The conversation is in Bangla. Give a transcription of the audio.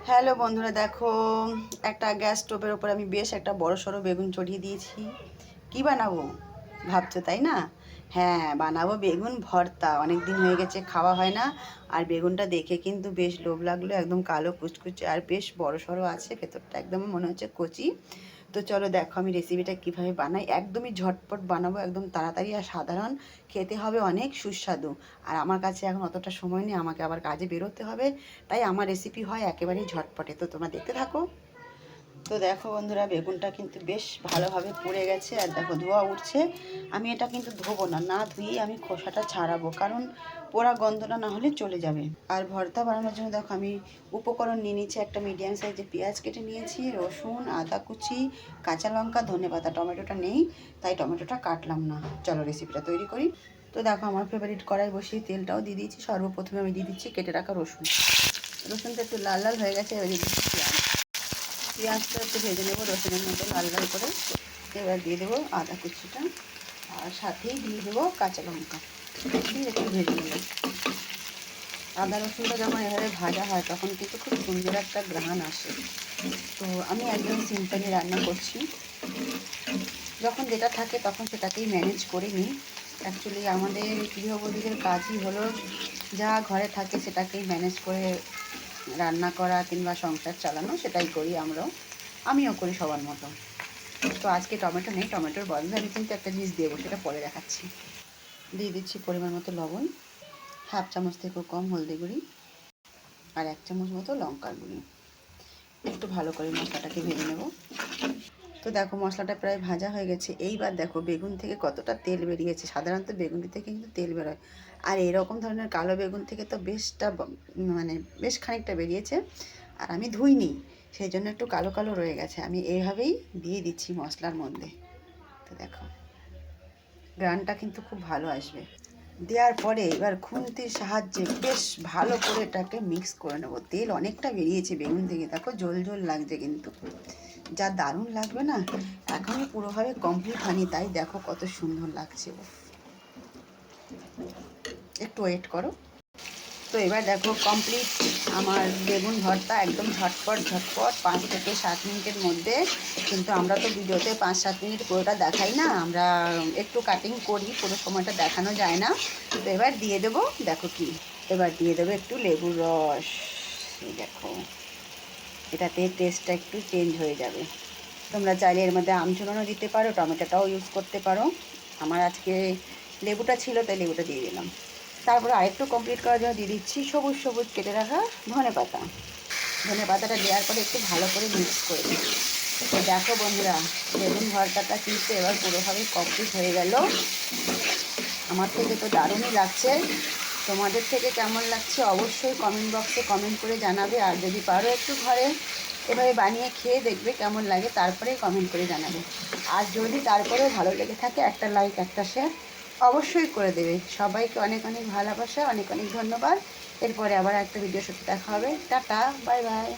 হ্যালো বন্ধুরা, দেখো একটা গ্যাস স্টোভের ওপর আমি বেশ একটা বড় সড়ো বেগুন চড়িয়ে দিয়েছি। কি বানাবো ভাবছো, তাই না? হ্যাঁ, বানাবো বেগুন ভর্তা। অনেক দিন হয়ে গেছে খাওয়া হয় না। আর বেগুনটা দেখে কিন্তু বেশ লোভ লাগলো, একদম কালো কুচকুচে আর বেশ বড় সড়ো আছে, ভেতরটা একদম মনে হচ্ছে কচি। তো চলো দেখো আমি রেসিপিটা কিভাবে বানাই। একদমই ঝটপট বানাবো, একদম তাড়াতাড়ি আর সাধারণ, খেতে হবে অনেক সুস্বাদু। আর আমার কাছে এখন অতটা সময় নেই, আমাকে আবার কাজে বেরোতে হবে, তাই আমার রেসিপি হয় একেবারেই ঝটপটে। তো তোমরা দেখতে থাকো। তো দেখো বন্ধুরা, বেগুনটা কিন্তু বেশ ভালোভাবে পুড়ে গেছে আর দেখো ধোঁয়া উঠছে। আমি এটা কিন্তু ধোবো না, না ধুয়েই আমি খোসাটা ছাড়াবো, কারণ পোড়া গন্ধটা না হলে চলে যাবে। আর ভর্তা বানানোর জন্য দেখো আমি উপকরণ নিয়ে নিচ্ছি। একটা মিডিয়াম সাইজের পেঁয়াজ কেটে নিয়েছি, রসুন, আদা কুচি, কাঁচা লঙ্কা, ধনেপাতা। টমেটোটা নেই তাই টমেটোটা কাটলাম না। চলো রেসিপিটা তৈরি করি। তো দেখো আমার ফেভারিট কড়াই বসিয়ে তেলটাও দিয়ে দিয়েছি। সর্বপ্রথমে আমি দিয়ে দিচ্ছি কেটে রাখা রসুন। রসুনটা একটু লাল লাল হয়ে গেছে, এবার দিয়ে দিচ্ছি পেঁয়াজ। পেঁয়াজটা একটু ভেজে নেবো রসুনের মধ্যে লাল লাল করে। এবার দিয়ে দেবো আদা কুচিটা, আর সাথেই দিয়ে দেবো কাঁচা লঙ্কা দিয়ে একটু ভেজে নেবো। আদা রসুনটা যখন এভাবে ভাজা হয় তখন কিন্তু খুব সুন্দর একটা ঘ্রাণ আসে। তো আমি একদম সিম্পলি রান্না করছি, যখন যেটা থাকে তখন সেটাকেই ম্যানেজ করে নিই। অ্যাকচুয়ালি আমাদের গৃহবধূদের কাজই হলো যা ঘরে থাকে সেটাকেই ম্যানেজ করে রান্না করা কিংবা সংসার চালানো, সেটাই করি আমরাও, আমিও করি সবার মতো। তো আজকে টমেটো নেই, টমেটোর বদলে আমি কিন্তু একটা জিনিস দেবো, সেটা পরে দেখাচ্ছি। দিয়ে দিচ্ছি পরিমাণ মতো লবণ, হাফ চামচ থেকেও কম হলদি গুঁড়ি, আর 1 চামচ মতো লঙ্কার গুঁড়ি। একটু ভালো করে মশলাটাকে ভেজে নেব। তো দেখো মশলাটা প্রায় ভাজা হয়ে গেছে। এইবার দেখো বেগুন থেকে কতটা তেল বেরিয়েছে। সাধারণত বেগুনি থেকে কিন্তু তেল বেরোয়, আর এরকম ধরনের কালো বেগুন থেকে তো মানে বেশ খানিকটা বেরিয়েছে। আর আমি ধুইনি, সেই জন্য একটু কালো কালো রয়ে গেছে। আমি এইভাবেই দিয়ে দিচ্ছি মশলার মধ্যে। তো দেখো গ্রানটা কিন্তু খুব ভালো আসবে। দেওয়ার পরে এবার খুন্তির সাহায্যে বেশ ভালো করে এটাকে মিক্স করে নেবো। তেল অনেকটা বেরিয়েছে বেগুন থেকে, দেখো ঝোল ঝোল লাগছে, কিন্তু যা দারুণ লাগবে না। এখনই পুরোভাবে কমপ্লিট হয়নি, তাই দেখো কত সুন্দর লাগছে। একটু ওয়েট করো। তো এবার দেখো কমপ্লিট আমার বেগুন ভর্তা, একদম ঝটপট ঝটপট 5 থেকে 7 মিনিটের মধ্যে। কিন্তু আমরা তো ভিডিওতে 5-7 মিনিট পুরোটা দেখাই না, আমরা একটু কাটিং করি, পুরো সময়টা দেখানো যায় না। তো এবার দিয়ে দেবো, দেখো কি, এবার দিয়ে দেবো একটু লেবুর রস। এই দেখো এটাতে টেস্টটা একটু চেঞ্জ হয়ে যাবে। তোমরা চাইলে এর মধ্যে আমচূর্ণও দিতে পারো, টমেটোটাও ইউজ করতে পারো। আমার আজকে লেবুটা ছিল তাই লেবুটা দিয়ে দিলাম। তারপরে আরেকটু কমপ্লিট করার জন্য দিয়ে দিচ্ছি সবুজ সবুজ কেটে রাখা ধনেপাতা। ধনেপাতাটা দেওয়ার পরে একটু ভালো করে মিক্স করে দিই। তো দেখো বন্ধুরা, বেগুন ভর্তাটা কিন্তু এবার পুরোভাবে কমপ্লিট হয়ে গেল। আমার থেকে তো দারুণই লাগছে। তোমাদের থেকে কেমন লাগছে অবশ্যই কমেন্ট বক্সে কমেন্ট করে জানাবে। আর যদি পারো একটু ঘরে এভাবে বানিয়ে খেয়ে দেখবে কেমন লাগে, তারপরে কমেন্ট করে জানাবে। আর যদি তারপরেও ভালো লেগে থাকে একটা লাইক একটা শেয়ার অবশ্যই করে দেবে। সবাইকে অনেক অনেক ভালোবাসা, অনেক অনেক ধন্যবাদ। এরপরে আবার একটা ভিডিওর সাথে দেখা হবে। Tata, bye bye.